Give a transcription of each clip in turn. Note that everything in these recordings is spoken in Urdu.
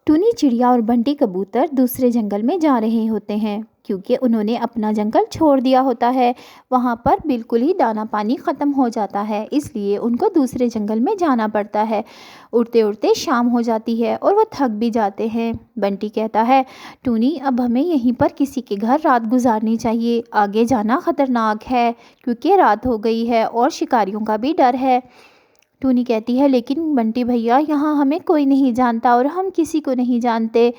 ٹونی چڑیا اور بنٹی کبوتر دوسرے جنگل میں جا رہے ہوتے ہیں کیونکہ انہوں نے اپنا جنگل چھوڑ دیا ہوتا ہے۔ وہاں پر بالکل ہی دانا پانی ختم ہو جاتا ہے، اس لیے ان کو دوسرے جنگل میں جانا پڑتا ہے۔ اڑتے اڑتے شام ہو جاتی ہے اور وہ تھک بھی جاتے ہیں۔ بنٹی کہتا ہے، ٹونی اب ہمیں یہیں پر کسی کے گھر رات گزارنی چاہیے، آگے جانا خطرناک ہے کیونکہ رات ہو گئی ہے اور شکاریوں کا بھی ڈر ہے۔ ٹونی کہتی ہے، لیکن بنٹی بھیا یہاں ہمیں کوئی نہیں جانتا اور ہم کسی کو نہیں جانتے،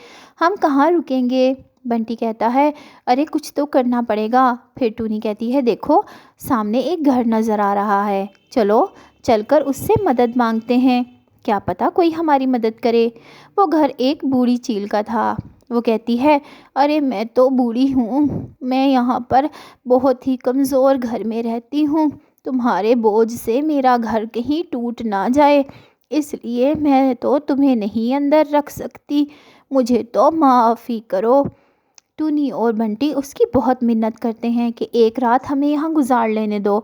ہم کہاں رکیں گے؟ بنٹی کہتا ہے، ارے کچھ تو کرنا پڑے گا۔ پھر ٹونی کہتی ہے، دیکھو سامنے ایک گھر نظر آ رہا ہے، چلو چل کر اس سے مدد مانگتے ہیں، کیا پتا کوئی ہماری مدد کرے۔ وہ گھر ایک بوڑھی چیل کا تھا۔ وہ کہتی ہے، ارے میں تو بوڑھی ہوں، میں یہاں پر بہت ہی کمزور گھر میں رہتی ہوں، تمہارے بوجھ سے میرا گھر کہیں ٹوٹ نہ جائے، اس لیے میں تو تمہیں نہیں اندر رکھ سکتی، مجھے تو معافی کرو۔ ٹونی اور بنٹی اس کی بہت منت کرتے ہیں کہ ایک رات ہمیں یہاں گزار لینے دو،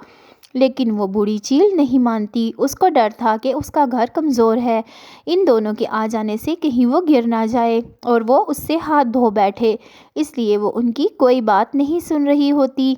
لیکن وہ بوڑھی چیل نہیں مانتی۔ اس کو ڈر تھا کہ اس کا گھر کمزور ہے، ان دونوں کے آ جانے سے کہیں وہ گر نہ جائے اور وہ اس سے ہاتھ دھو بیٹھے، اس لیے وہ ان کی کوئی بات نہیں سن رہی ہوتی۔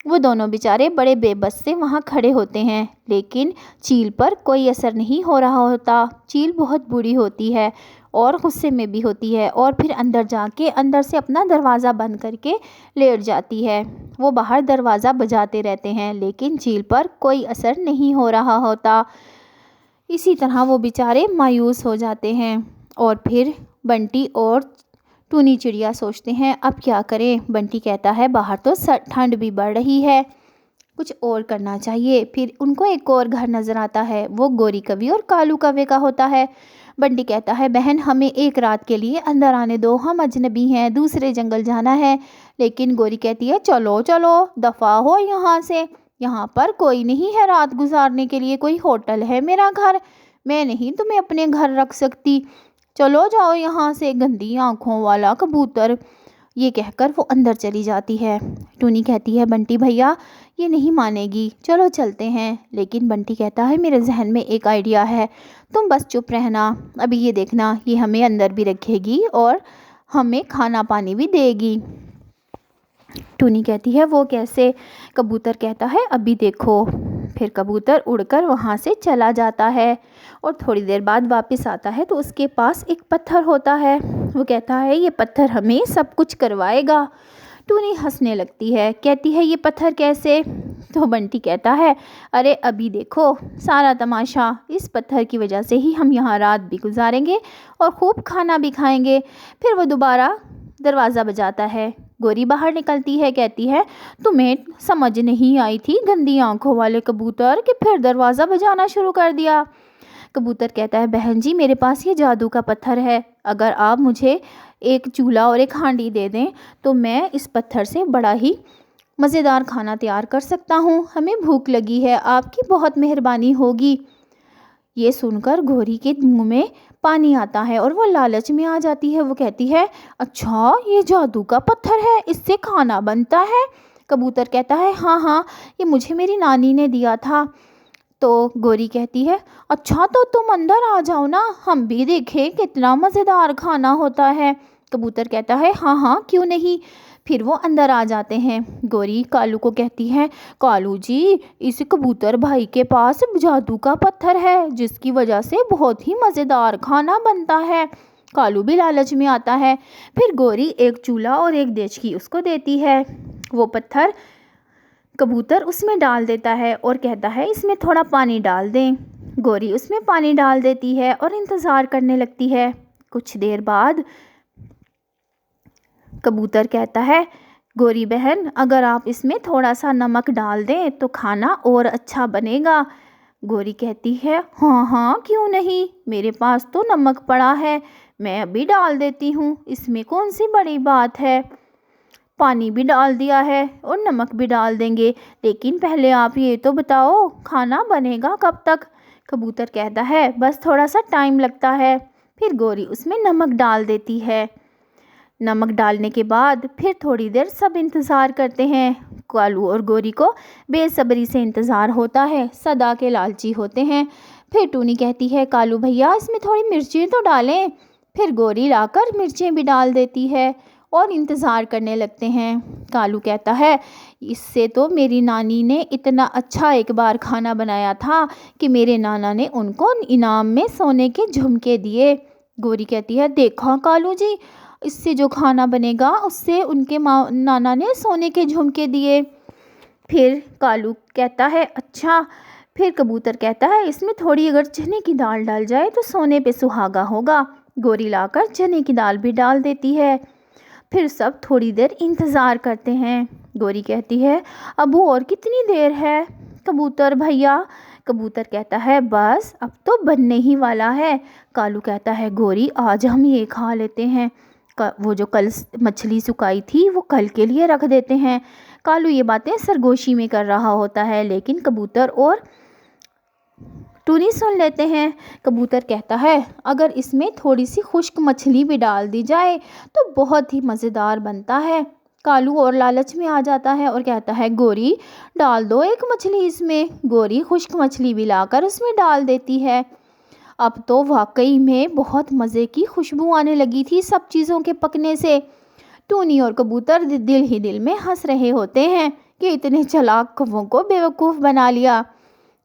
وہ دونوں بیچارے بڑے بے بس سے وہاں کھڑے ہوتے ہیں، لیکن چیل پر کوئی اثر نہیں ہو رہا ہوتا۔ چیل بہت بوڑھی ہوتی ہے اور غصے میں بھی ہوتی ہے اور پھر اندر جا کے اندر سے اپنا دروازہ بند کر کے لیٹ جاتی ہے۔ وہ باہر دروازہ بجاتے رہتے ہیں لیکن چیل پر کوئی اثر نہیں ہو رہا ہوتا۔ اسی طرح وہ بیچارے مایوس ہو جاتے ہیں اور پھر بنٹی اور ٹونی چڑیا سوچتے ہیں اب کیا کریں۔ بنٹی کہتا ہے، باہر تو ٹھنڈ بھی بڑھ رہی ہے، کچھ اور کرنا چاہیے۔ پھر ان کو ایک اور گھر نظر آتا ہے، وہ گوری کوی اور کالو کوے کا ہوتا ہے۔ بنٹی کہتا ہے، بہن ہمیں ایک رات کے لیے اندر آنے دو، ہم اجنبی ہیں، دوسرے جنگل جانا ہے۔ لیکن گوری کہتی ہے، چلو چلو دفع ہو یہاں سے، یہاں پر کوئی نہیں ہے رات گزارنے کے لیے، کوئی ہوٹل ہے میرا گھر، میں نہیں تمہیں اپنے گھر رکھ سکتی، چلو جاؤ یہاں سے گندی آنکھوں والا کبوتر۔ یہ کہہ کر وہ اندر چلی جاتی ہے۔ ٹونی کہتی ہے، بنٹی بھیا یہ نہیں مانے گی، چلو چلتے ہیں۔ لیکن بنٹی کہتا ہے، میرے ذہن میں ایک آئیڈیا ہے، تم بس چپ رہنا، ابھی یہ دیکھنا یہ ہمیں اندر بھی رکھے گی اور ہمیں کھانا پانی بھی دے گی۔ ٹونی کہتی ہے، وہ کیسے؟ کبوتر کہتا ہے، ابھی دیکھو۔ پھر کبوتر اڑ کر وہاں سے چلا جاتا ہے اور تھوڑی دیر بعد واپس آتا ہے تو اس کے پاس ایک پتھر ہوتا ہے۔ وہ کہتا ہے، یہ پتھر ہمیں سب کچھ کروائے گا۔ ٹونی ہنسنے لگتی ہے، کہتی ہے، یہ پتھر کیسے؟ تو بنٹی کہتا ہے، ارے ابھی دیکھو سارا تماشا، اس پتھر کی وجہ سے ہی ہم یہاں رات بھی گزاریں گے اور خوب کھانا بھی کھائیں گے۔ پھر وہ دوبارہ دروازہ بجاتا ہے۔ گوری باہر نکلتی ہے، کہتی ہے، تمہیں سمجھ نہیں آئی تھی گندی آنکھوں والے کبوتر کہ پھر دروازہ بجانا شروع کر دیا۔ کبوتر کہتا ہے، بہن جی میرے پاس یہ جادو کا پتھر ہے، اگر آپ مجھے ایک چولہا اور ایک ہانڈی دے دیں تو میں اس پتھر سے بڑا ہی مزیدار کھانا تیار کر سکتا ہوں، ہمیں بھوک لگی ہے، آپ کی بہت مہربانی ہوگی۔ یہ سن کر گوری کے منہ میں پانی آتا ہے اور وہ لالچ میں آ جاتی ہے۔ وہ کہتی ہے، اچھا یہ جادو کا پتھر ہے، اس سے کھانا بنتا ہے؟ کبوتر کہتا ہے، ہاں ہاں یہ مجھے میری نانی نے دیا تھا۔ تو گوری کہتی ہے، اچھا تو تم اندر آ جاؤ نا، ہم بھی دیکھیں کتنا مزیدار کھانا ہوتا ہے۔ کبوتر کہتا ہے، ہاں ہاں کیوں نہیں۔ پھر وہ اندر آ جاتے ہیں۔ گوری کالو کو کہتی ہے، کالو جی اس کبوتر بھائی کے پاس جادو کا پتھر ہے جس کی وجہ سے بہت ہی مزیدار کھانا بنتا ہے۔ کالو بھی لالچ میں آتا ہے۔ پھر گوری ایک چولہا اور ایک دیچکی اس کو دیتی ہے۔ وہ پتھر کبوتر اس میں ڈال دیتا ہے اور کہتا ہے، اس میں تھوڑا پانی ڈال دیں۔ گوری اس میں پانی ڈال دیتی ہے اور انتظار کرنے لگتی ہے۔ کچھ دیر بعد کبوتر کہتا ہے، گوری بہن اگر آپ اس میں تھوڑا سا نمک ڈال دیں تو کھانا اور اچھا بنے گا۔ گوری کہتی ہے، ہاں ہاں کیوں نہیں، میرے پاس تو نمک پڑا ہے، میں ابھی ڈال دیتی ہوں، اس میں کون سی بڑی بات ہے، پانی بھی ڈال دیا ہے اور نمک بھی ڈال دیں گے، لیکن پہلے آپ یہ تو بتاؤ کھانا بنے گا کب تک؟ کبوتر کہتا ہے، بس تھوڑا سا ٹائم لگتا ہے۔ پھر گوری اس میں نمک ڈال دیتی ہے۔ نمک ڈالنے کے بعد پھر تھوڑی دیر سب انتظار کرتے ہیں۔ کالو اور گوری کو بے صبری سے انتظار ہوتا ہے، صدا کے لالچی ہوتے ہیں۔ پھر ٹونی کہتی ہے، کالو بھیا اس میں تھوڑی مرچی تو ڈالیں۔ پھر گوری لا کر مرچیں بھی ڈال دیتی ہے اور انتظار کرنے لگتے ہیں۔ کالو کہتا ہے اس سے تو میری نانی نے اتنا اچھا ایک بار کھانا بنایا تھا کہ میرے نانا نے ان کو انعام میں سونے کے جھمکے دیے۔ گوری کہتی ہے دیکھا کالو جی، اس سے جو کھانا بنے گا اس سے ان کے نانا نے سونے کے جھمکے دیے۔ پھر کالو کہتا ہے اچھا۔ پھر کبوتر کہتا ہے اس میں تھوڑی اگر چنے کی دال ڈال جائے تو سونے پہ سہاگا ہوگا۔ گوری لا کر چنے کی دال بھی ڈال دیتی ہے۔ پھر سب تھوڑی دیر انتظار کرتے ہیں۔ گوری کہتی ہے ابو اور کتنی دیر ہے کبوتر بھیا؟ کبوتر کہتا ہے بس اب تو بننے ہی والا ہے۔ کالو کہتا ہے گوری آج ہم یہ کھا لیتے ہیں، وہ جو کل مچھلی سکائی تھی وہ کل کے لیے رکھ دیتے ہیں۔ کالو یہ باتیں سرگوشی میں کر رہا ہوتا ہے لیکن کبوتر اور ٹونی سن لیتے ہیں۔ کبوتر کہتا ہے اگر اس میں تھوڑی سی خشک مچھلی بھی ڈال دی جائے تو بہت ہی مزیدار بنتا ہے۔ کالو اور لالچ میں آ جاتا ہے اور کہتا ہے گوری ڈال دو ایک مچھلی اس میں۔ گوری خشک مچھلی بھی لا کر اس میں ڈال دیتی ہے۔ اب تو واقعی میں بہت مزے کی خوشبو آنے لگی تھی سب چیزوں کے پکنے سے۔ ٹونی اور کبوتر دل ہی دل میں ہنس رہے ہوتے ہیں کہ اتنے چلاک کووں کو بیوقوف بنا لیا۔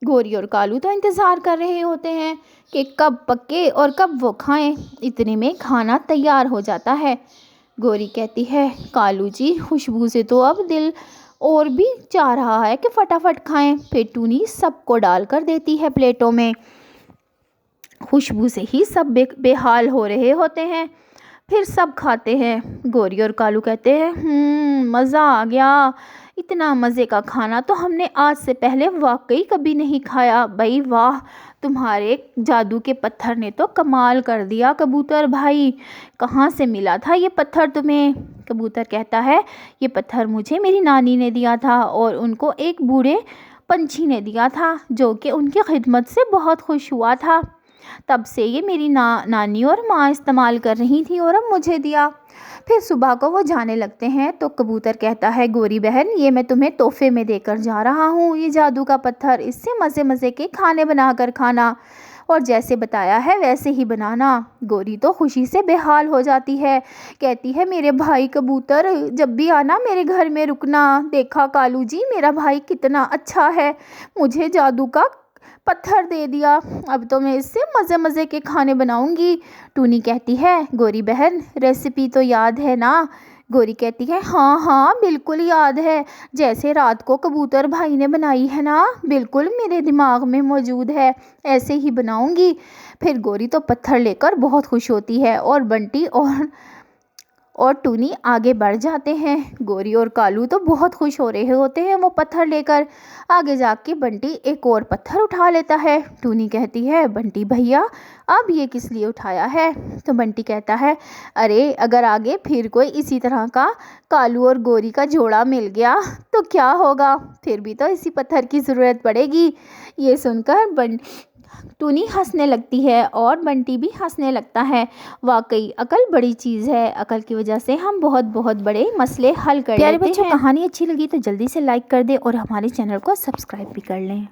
گوری اور کالو تو انتظار کر رہے ہوتے ہیں کہ کب پکے اور کب وہ کھائیں۔ اتنے میں کھانا تیار ہو جاتا ہے۔ گوری کہتی ہے کالو جی خوشبو سے تو اب دل اور بھی چاہ رہا ہے کہ فٹافٹ کھائیں۔ پھر ٹونی سب کو ڈال کر دیتی ہے پلیٹوں میں۔ خوشبو سے ہی سب بے حال ہو رہے ہوتے ہیں۔ پھر سب کھاتے ہیں۔ گوری اور کالو کہتے ہیں مزہ آ گیا، اتنا مزے کا کھانا تو ہم نے آج سے پہلے واقعی کبھی نہیں کھایا۔ بھائی واہ، تمہارے جادو کے پتھر نے تو کمال کر دیا کبوتر بھائی، کہاں سے ملا تھا یہ پتھر تمہیں؟ کبوتر کہتا ہے یہ پتھر مجھے میری نانی نے دیا تھا اور ان کو ایک بوڑھے پنچھی نے دیا تھا جو کہ ان کی خدمت سے بہت خوش ہوا تھا، تب سے یہ میری نانی اور ماں استعمال کر رہی تھی اور اب مجھے دیا۔ پھر صبح کو وہ جانے لگتے ہیں تو کبوتر کہتا ہے گوری بہن یہ میں تمہیں تحفے میں دے کر جا رہا ہوں یہ جادو کا پتھر، اس سے مزے مزے کے کھانے بنا کر کھانا اور جیسے بتایا ہے ویسے ہی بنانا۔ گوری تو خوشی سے بے حال ہو جاتی ہے، کہتی ہے میرے بھائی کبوتر جب بھی آنا میرے گھر میں رکنا، دیکھا کالو جی میرا بھائی کتنا اچھا ہے، مجھے جادو کا پتھر دے دیا، اب تو میں اس سے مزے مزے کے کھانے بناؤں گی۔ ٹونی کہتی ہے گوری بہن ریسیپی تو یاد ہے نا؟ گوری کہتی ہے ہاں ہاں بالکل یاد ہے، جیسے رات کو کبوتر بھائی نے بنائی ہے نا، بالکل میرے دماغ میں موجود ہے، ایسے ہی بناؤں گی۔ پھر گوری تو پتھر لے کر بہت خوش ہوتی ہے اور بنٹی اور ٹونی آگے بڑھ جاتے ہیں۔ گوری اور کالو تو بہت خوش ہو رہے ہوتے ہیں وہ پتھر لے کر۔ آگے جا کے بنٹی ایک اور پتھر اٹھا لیتا ہے۔ ٹونی کہتی ہے بنٹی بھیا اب یہ کس لیے اٹھایا ہے؟ تو بنٹی کہتا ہے ارے اگر آگے پھر کوئی اسی طرح کا کالو اور گوری کا جوڑا مل گیا تو کیا ہوگا، پھر بھی تو اسی پتھر کی ضرورت پڑے گی۔ یہ سن کر ٹونی ہنسنے لگتی ہے اور بنٹی بھی ہنسنے لگتا ہے۔ واقعی عقل بڑی چیز ہے، عقل کی وجہ سے ہم بہت بہت بڑے مسئلے حل کر لیتے ہیں۔ پیارے بچوں کہانی اچھی لگی تو جلدی سے لائک کر دیں اور ہمارے چینل کو سبسکرائب بھی کر لیں۔